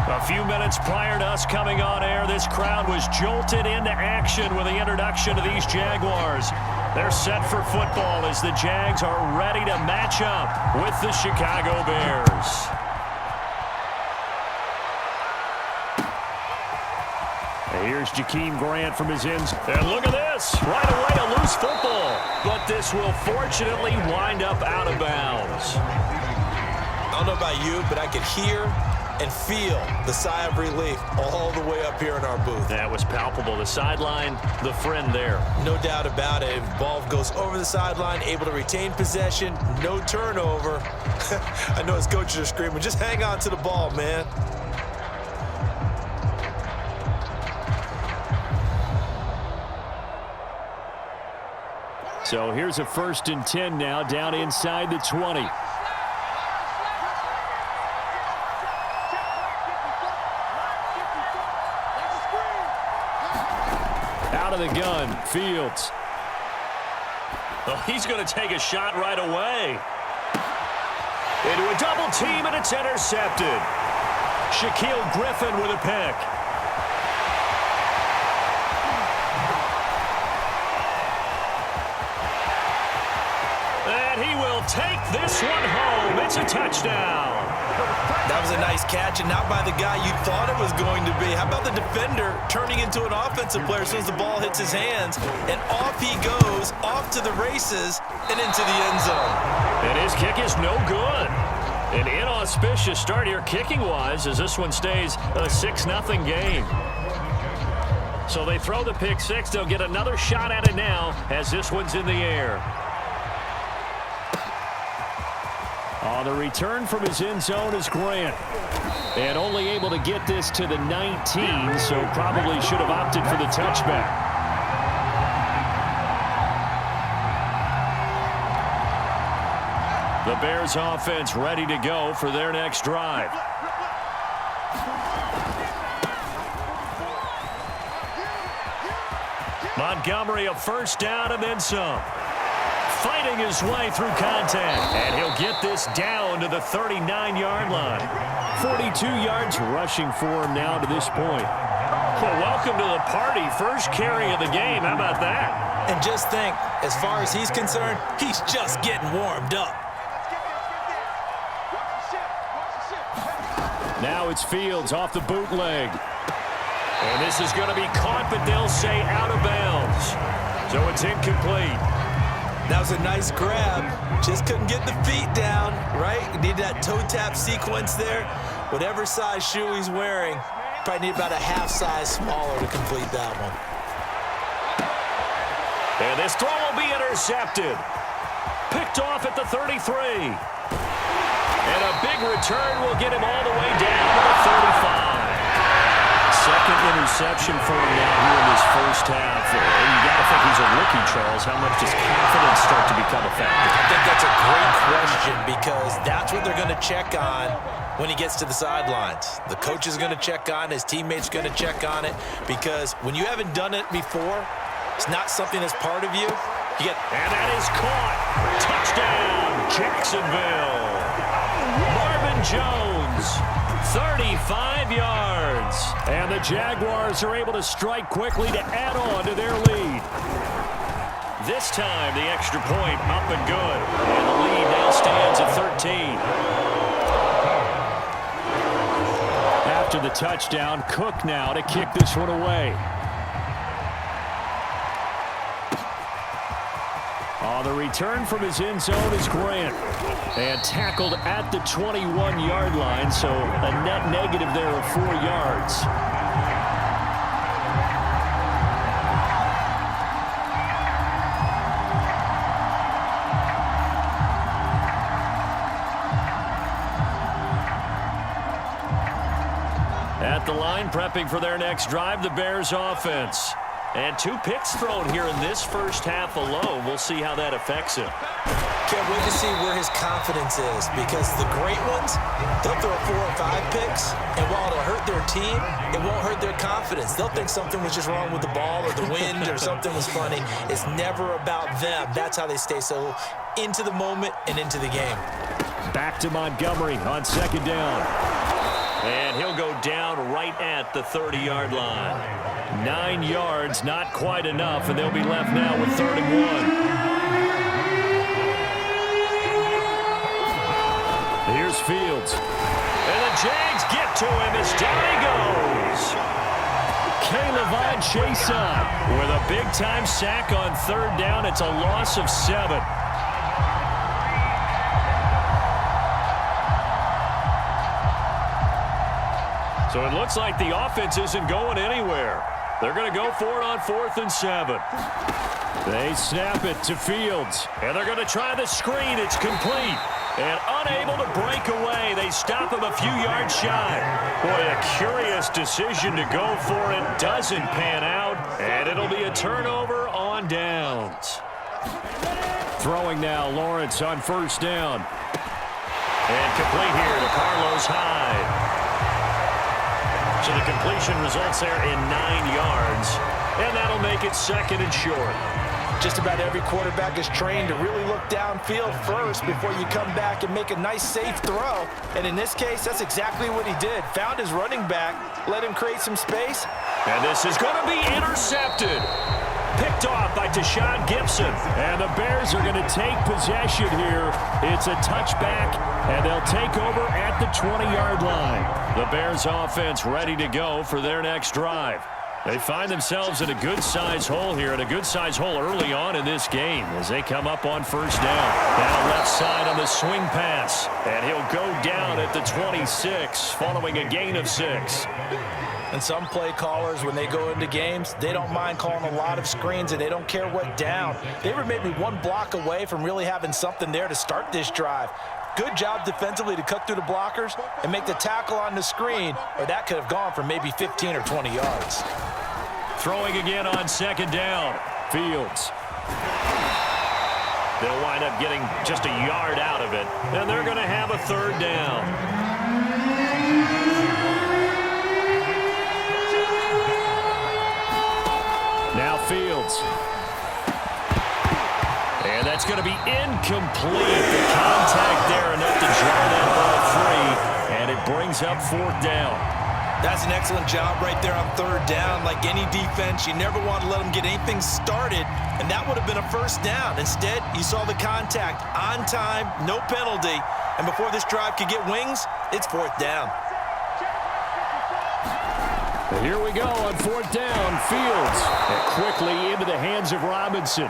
A few minutes prior to us coming on air, this crowd was jolted into action with the introduction of these Jaguars. They're set for football as the Jags are ready to match up with the Chicago Bears. Here's Jakeem Grant from his ends. And look at this. Right away, a loose football. But this will fortunately wind up out of bounds. I don't know about you, but I could hear and feel the sigh of relief all the way up here in our booth. That was palpable. The sideline, the friend there. No doubt about it. If the ball goes over the sideline, able to retain possession, no turnover. I know his coaches are screaming, just hang on to the ball, man. So here's a 1st and 10 now, down inside the 20. Out of the gun, Fields. Well, he's going to take a shot right away. Into a double team, and it's intercepted. Shaquill Griffin with a pick. And he will take this one home. It's a touchdown. That was a nice catch, and not by the guy you thought it was going to be. How about the defender turning into an offensive player as soon as the ball hits his hands, and off he goes, off to the races, and into the end zone. And his kick is no good. An inauspicious start here kicking-wise as this one stays a 6-0 game. So they throw the pick six. They'll get another shot at it now as this one's in the air. On the return from his end zone is Grant. And only able to get this to the 19, so probably should have opted for the touchback. The Bears offense ready to go for their next drive. Montgomery a 1st down and then some. Fighting his way through contact, and he'll get this down to the 39-yard line. 42 yards rushing for him now to this point. Well, welcome to the party. First carry of the game. How about that? And just think, as far as he's concerned, he's just getting warmed up. Now it's Fields off the bootleg. And this is going to be caught, but they'll say out of bounds. So it's incomplete. That was a nice grab. Just couldn't get the feet down, right? Need that toe tap sequence there. Whatever size shoe he's wearing, probably need about a half size smaller to complete that one. And this throw will be intercepted. Picked off at the 33. And a big return will get him all the way down to the 35. Second interception for him now here in this first half. And you got to think he's a rookie, Charles. How much does confidence start to become a factor? I think that's a great question because that's what they're going to check on when he gets to the sidelines. The coach is going to check on it. His teammates going to check on it because when you haven't done it before, it's not something that's part of you. And that is caught. Touchdown, Jacksonville. Marvin Jones. 35 yards. And the Jaguars are able to strike quickly to add on to their lead. This time, the extra point up and good. And the lead now stands at 13. After the touchdown, Cook now to kick this one away. On the return from his end zone is Grant. And tackled at the 21-yard line, so a net negative there of 4 yards. At the line, prepping for their next drive, the Bears offense. And 2 picks thrown here in this first half alone. We'll see how that affects him. Can't wait to see where his confidence is because the great ones, they'll throw 4 or 5 picks, and while it'll hurt their team, it won't hurt their confidence. They'll think something was just wrong with the ball or the wind or something was funny. It's never about them. That's how they stay so into the moment and into the game. Back to Montgomery on 2nd down. And he'll go down right at the 30-yard line. 9 yards, not quite enough, and they'll be left now with 3rd and 1. Here's Fields. And the Jags get to him as down he goes. K'Lavon Chaisson with a big-time sack on 3rd down. It's a loss of 7. So it looks like the offense isn't going anywhere. They're going to go for it on 4th and 7. They snap it to Fields, and they're going to try the screen. It's complete. And unable to break away, they stop him a few yards shy. Boy, a curious decision to go for it. Doesn't pan out, and it'll be a turnover on downs. Throwing now, Lawrence on 1st down. And complete here to Carlos Hyde. So the completion results there in 9 yards, and that'll make it 2nd and short. Just about every quarterback is trained to really look downfield first before you come back and make a nice, safe throw. And in this case, that's exactly what he did. Found his running back, let him create some space. And this is going to be intercepted. Picked off by Tashaun Gibson. And the Bears are going to take possession here. It's a touchback, and they'll take over at the 20-yard line. The Bears offense ready to go for their next drive. They find themselves in a good-size hole here, and a good-size hole early on in this game as they come up on 1st down. Now left side on the swing pass, and he'll go down at the 26 following a gain of 6. And some play callers, when they go into games, they don't mind calling a lot of screens, and they don't care what down. They were maybe 1 block away from really having something there to start this drive. Good job defensively to cut through the blockers and make the tackle on the screen, or that could have gone for maybe 15 or 20 yards. Throwing again on 2nd down. Fields. They'll wind up getting just a yard out of it, and they're going to have a 3rd down. Now Fields. And that's going to be incomplete. The contact there enough to draw that ball free, and it brings up 4th down. That's an excellent job right there on 3rd down. Like any defense, you never want to let them get anything started, and that would have been a 1st down. Instead, you saw the contact on time, no penalty, and before this drive could get wings, it's 4th down. Here we go on 4th down. Fields and quickly into the hands of Robinson.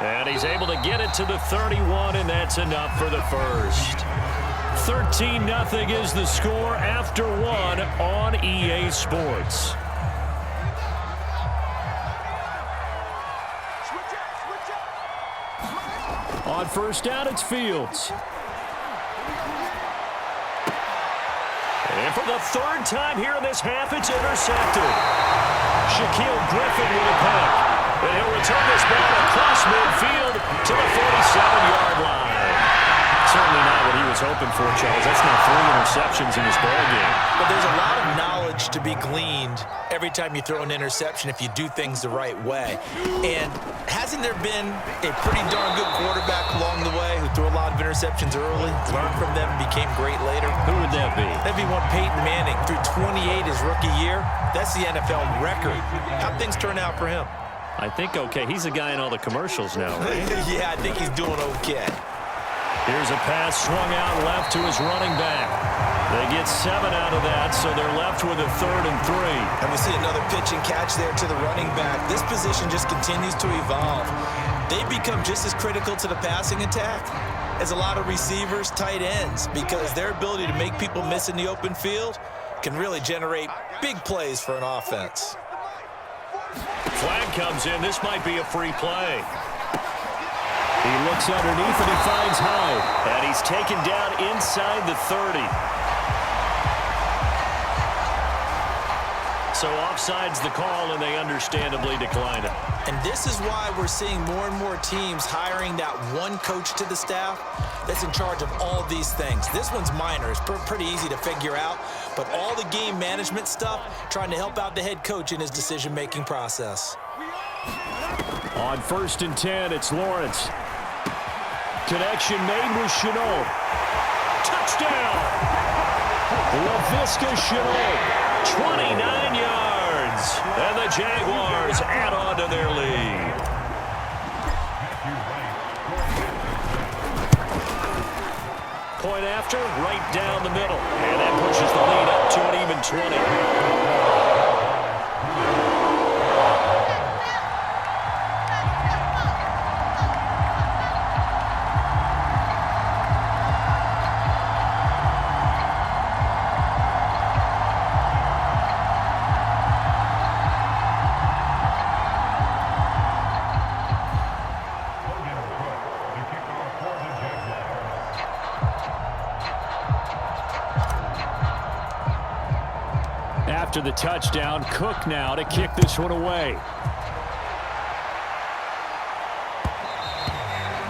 And he's able to get it to the 31, and that's enough for the first. 13-0 is the score after 1 on EA Sports. On 1st down, it's Fields. And for the 3rd time here in this half, it's intercepted. Shaquill Griffin with a pick. And he'll return this ball across midfield to the 47-yard line. Certainly not what he was hoping for, Charles. That's now 3 interceptions in this ballgame. But there's a lot of knowledge to be gleaned every time you throw an interception if you do things the right way. And hasn't there been a pretty darn good quarterback along the way who threw a lot of interceptions early, learned from them, became great later? Who would that be? That'd be one Peyton Manning. Threw 28 his rookie year. That's the NFL record. How'd things turn out for him? I think okay. He's the guy in all the commercials now, right? Yeah, I think he's doing okay. Here's a pass swung out left to his running back. They get 7 out of that, so they're left with a 3rd and 3. And we see another pitch and catch there to the running back. This position just continues to evolve. They become just as critical to the passing attack as a lot of receivers, tight ends, because their ability to make people miss in the open field can really generate big plays for an offense. Flag comes in. This might be a free play. He looks underneath and he finds Hyde. And he's taken down inside the 30. So offside's the call, and they understandably decline it. And this is why we're seeing more and more teams hiring that one coach to the staff that's in charge of all of these things. This one's minor. It's pretty easy to figure out. But all the game management stuff, trying to help out the head coach in his decision-making process. On 1st and 10, it's Lawrence. Connection made with Shenault. Touchdown! Laviska Shenault, 29 yards. And the Jaguars add on to their lead. Point after, right down the middle. And that pushes the lead up to an even 20. After the touchdown, Cook now to kick this one away.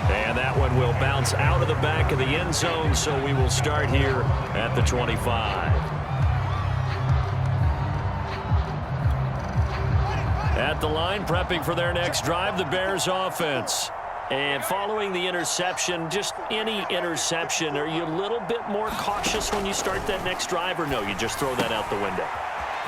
And that one will bounce out of the back of the end zone, so we will start here at the 25. At the line, prepping for their next drive, the Bears offense. And following the interception, just any interception, are you a little bit more cautious when you start that next drive, or no, you just throw that out the window?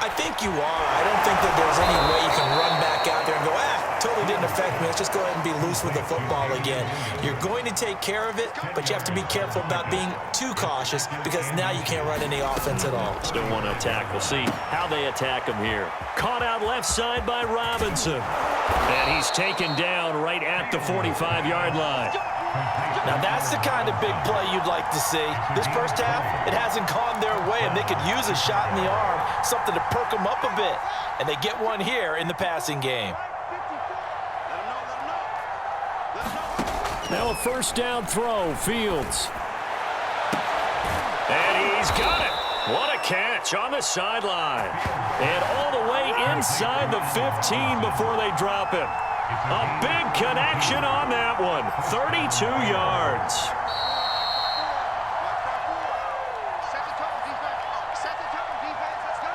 I think you are. I don't think that there's any way you can run back out there and go, totally didn't affect me. Let's just go ahead and be loose with the football again. You're going to take care of it, but you have to be careful about being too cautious because now you can't run any offense at all. Still want to attack. We'll see how they attack him here. Caught out left side by Robinson. And he's taken down right at the 45-yard line. Now that's the kind of big play you'd like to see. This first half, it hasn't gone their way, and they could use a shot in the arm, something to perk them up a bit. And they get one here in the passing game. Now a first down throw, Fields. And he's got it. What a catch on the sideline. And all the way inside the 15 before they drop him. A big connection on that one. 32 yards. Set the tone, defense. Set the tone, defense. Let's go.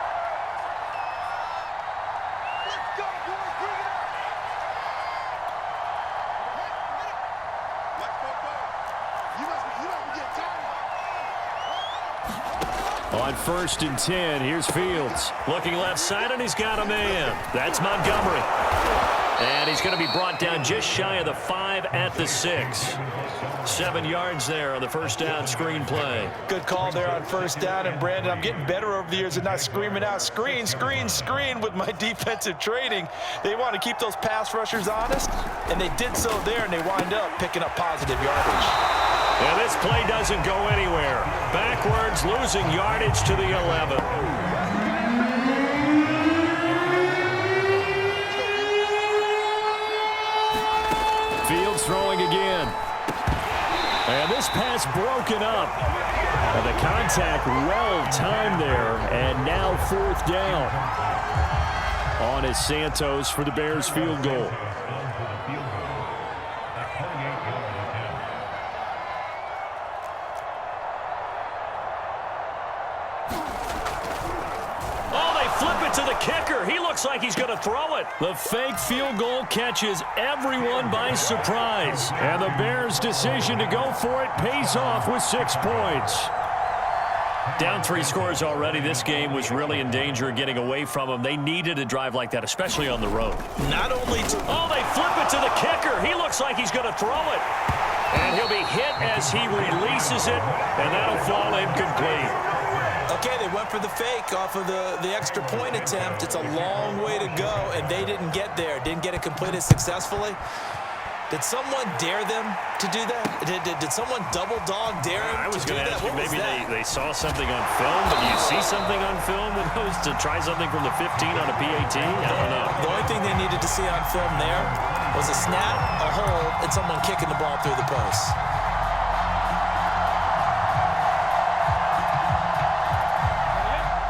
Let's go, boys. Bring it up. Let's go, You must be getting tired. On 1st and 10, here's Fields. Looking left side, and he's got a man. That's Montgomery. And he's going to be brought down just shy of the 5 at the 6. 7 yards there on the first down screen play. Good call there on first down. And, Brandon, I'm getting better over the years and not screaming out, screen, screen, screen with my defensive training. They want to keep those pass rushers honest, and they did so there, and they wind up picking up positive yardage. And this play doesn't go anywhere. Backwards, losing yardage to the 11. Fields throwing again. And this pass broken up. And the contact well timed there. And now 4th down. On is Santos for the Bears field goal. To the kicker. He looks like he's going to throw it. The fake field goal catches everyone by surprise. And the Bears' decision to go for it pays off with 6 points. Down 3 scores already. This game was really in danger of getting away from them. They needed a drive like that, especially on the road. Not only they flip it to the kicker. He looks like he's going to throw it. And he'll be hit as he releases it, and that'll fall incomplete. Okay, they went for the fake off of the extra point attempt. It's a long way to go, and they didn't get there. Didn't get it completed successfully. Did someone dare them to do that? Did someone double dog dare them I was to do going to that? ask you, What was maybe that? they saw something on film, but do you see something on film that goes to try something from the 15 on a PAT? I don't know. The only thing they needed to see on film there was a snap, a hold, and someone kicking the ball through the post.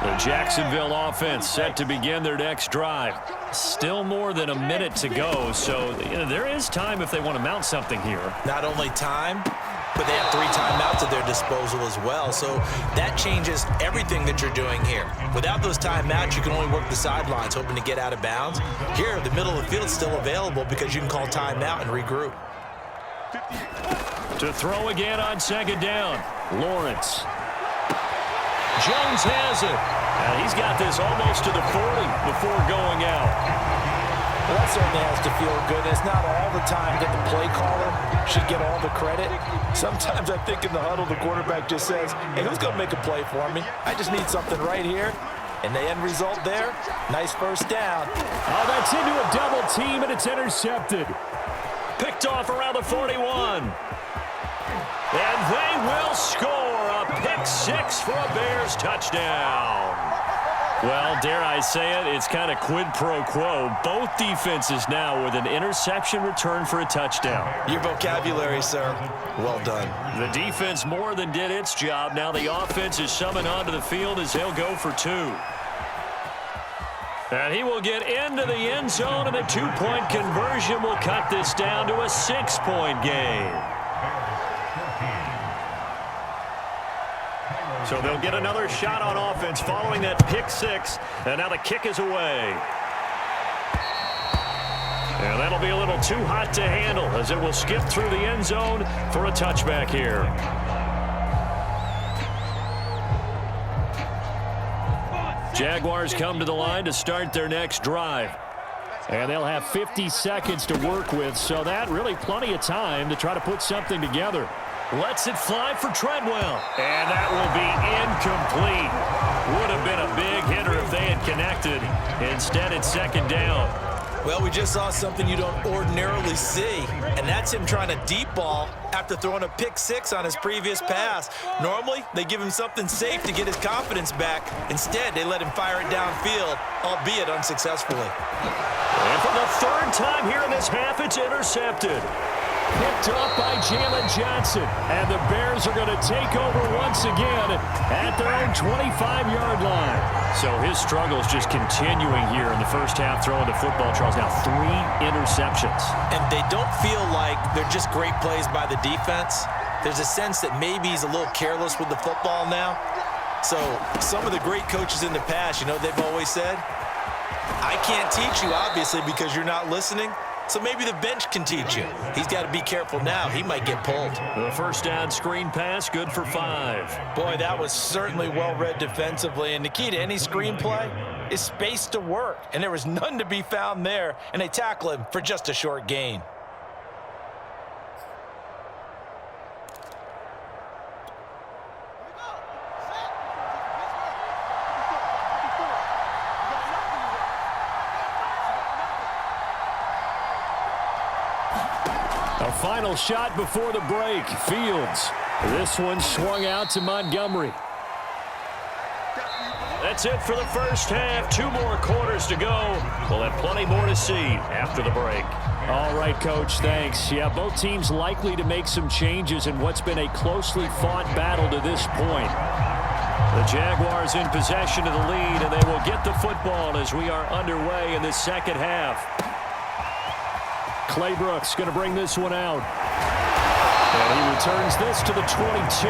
The Jacksonville offense set to begin their next drive. Still more than a minute to go, so there is time if they want to mount something here. Not only time, but they have 3 timeouts at their disposal as well, so that changes everything that you're doing here. Without those timeouts, you can only work the sidelines, hoping to get out of bounds. Here, the middle of the field is still available because you can call timeout and regroup. To throw again on 2nd down, Lawrence. Jones has it. And he's got this almost to the 40 before going out. Well, that certainly has to feel good. It's not all the time that the play caller should get all the credit. Sometimes I think in the huddle, the quarterback just says, hey, who's going to make a play for me? I just need something right here. And the end result there, nice first down. Oh, that's into a double team, and it's intercepted. Picked off around the 41. And they will score a pick six for a Bears touchdown. Well, dare I say it, it's kind of quid pro quo. Both defenses now with an interception return for a touchdown. Your vocabulary, sir. Well done. The defense more than did its job. Now the offense is summoned onto the field as he'll go for two. And he will get into the end zone, and the two-point conversion will cut this down to a 6-point game. So they'll get another shot on offense following that pick six, and now the kick is away. And that'll be a little too hot to handle as it will skip through the end zone for a touchback here. Jaguars come to the line to start their next drive. And they'll have 50 seconds to work with, so that really plenty of time to try to put something together. Lets it fly for Treadwell. And that will be incomplete. Would have been a big hitter if they had connected. Instead, it's second down. Well, we just saw something you don't ordinarily see, and that's him trying to deep ball after throwing a pick six on his previous pass. Normally, they give him something safe to get his confidence back. Instead, they let him fire it downfield, albeit unsuccessfully. And for the third time here in this half, it's intercepted. Picked up by Jalen Johnson. And the Bears are going to take over once again at their own 25-yard line. So his struggles just continuing here in the first half throwing the football. Charles, now 3 interceptions. And they don't feel like they're just great plays by the defense. There's a sense that maybe he's a little careless with the football now. So some of the great coaches in the past, you know, they've always said, I can't teach you, obviously, because you're not listening. So maybe the bench can teach you. He's got to be careful now. He might get pulled. The first down screen pass, good for 5. Boy, that was certainly well-read defensively. And the key to any screen play is space to work. And there was none to be found there. And they tackle him for just a short gain. Final shot before the break. Fields. This one swung out to Montgomery. That's it for the first half. 2 more quarters to go. We'll have plenty more to see after the break. All right, Coach, thanks. Yeah, both teams likely to make some changes in what's been a closely fought battle to this point. The Jaguars in possession of the lead, and they will get the football as we are underway in the second half. Clay Brooks going to bring this one out. And he returns this to the 22.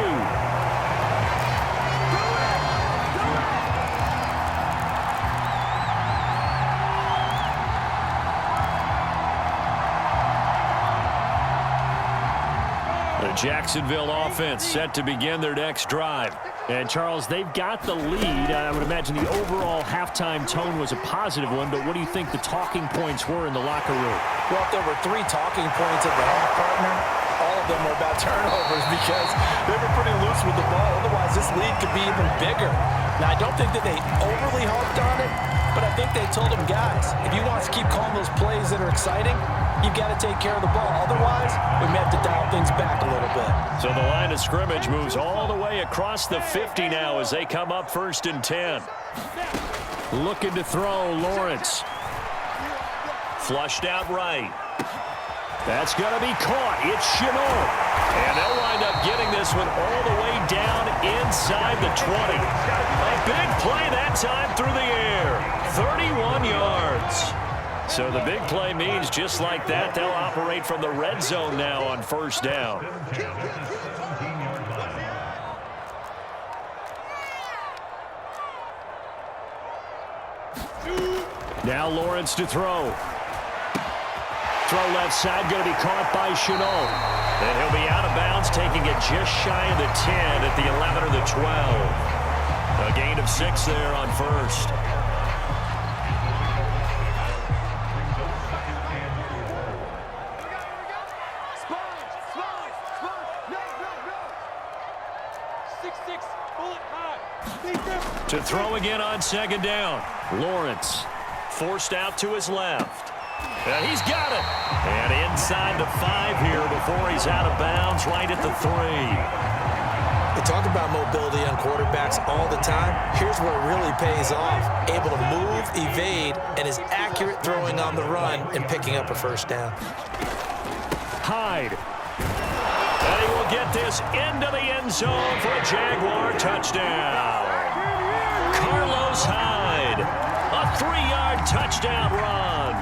The Jacksonville offense set to begin their next drive. And, Charles, they've got the lead. I would imagine the overall halftime tone was a positive one, but what do you think the talking points were in the locker room? Well, if there were 3 talking points at the half, partner, all of them were about turnovers because they were pretty loose with the ball. Otherwise, this lead could be even bigger. Now, I don't think that they overly harped on it, but I think they told them, guys, if you want to keep calling those plays that are exciting, you've got to take care of the ball. Otherwise, we may have to dial things back a little bit. So the line of scrimmage moves all the way across the 50 now as they come up 1st and 10. Looking to throw, Lawrence. Flushed out right. That's going to be caught. It's Shenault. And they'll wind up getting this one all the way down inside the 20. A big play that time through the air. 31 yards. So the big play means just like that, they'll operate from the red zone now on 1st down. Now Lawrence to throw. Throw left side, going to be caught by Shenault. Then he'll be out of bounds, taking it just shy of the 10 at the 11 or the 12. A gain of 6 there on first. To throw again on second down. Lawrence forced out to his left. He's got it. And inside the 5 here before he's out of bounds right at the 3. We talk about mobility on quarterbacks all the time. Here's where it really pays off. Able to move, evade, and is accurate throwing on the run and picking up a first down. Hyde. And he will get this into the end zone for a Jaguar touchdown. Carlos Hyde. A 3-yard touchdown run.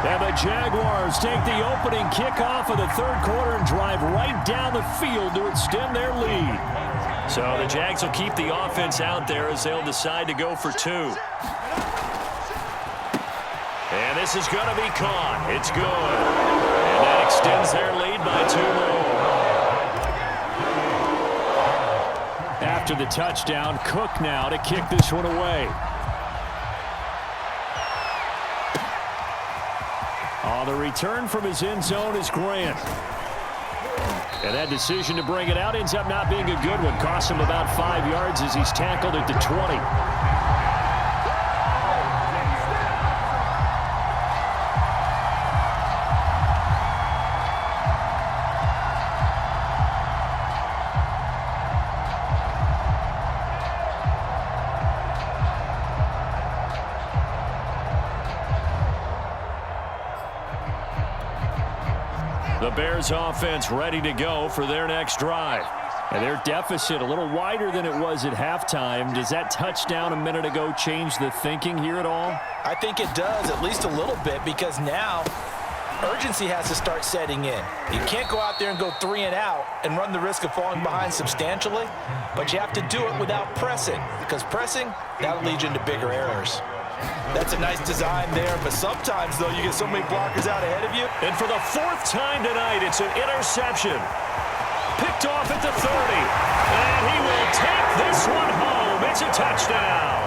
And the Jaguars take the opening kickoff of the third quarter and drive right down the field to extend their lead. So the Jags will keep the offense out there as they'll decide to go for 2. And this is going to be caught. It's good. And that extends their lead by 2 more. After the touchdown, Cook now to kick this one away. On the return from his end zone is Grant. And that decision to bring it out ends up not being a good one. Costs him about 5 yards as he's tackled at the 20. The Bears offense ready to go for their next drive. And their deficit a little wider than it was at halftime. Does that touchdown a minute ago change the thinking here at all? I think it does, at least a little bit, because now urgency has to start setting in. You can't go out there and go 3 and out and run the risk of falling behind substantially, but you have to do it without pressing, because pressing, that'll lead you into bigger errors. That's a nice design there, but sometimes, though, you get so many blockers out ahead of you. And for the 4th time tonight, it's an interception. Picked off at the 30. And he will take this one home. It's a touchdown.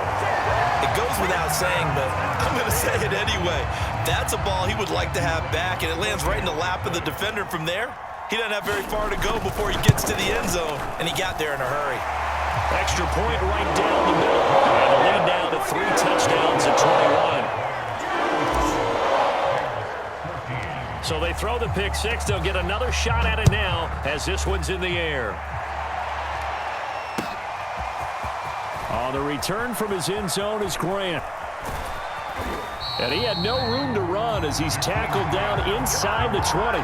It goes without saying, but I'm going to say it anyway. That's a ball he would like to have back, and it lands right in the lap of the defender from there. He doesn't have very far to go before he gets to the end zone, and he got there in a hurry. Extra point right down the middle. And a lead down to 3 touchdowns at 21. So they throw the pick 6. They'll get another shot at it now as this one's in the air. On the return from his end zone is Grant. And he had no room to run as he's tackled down inside the 20.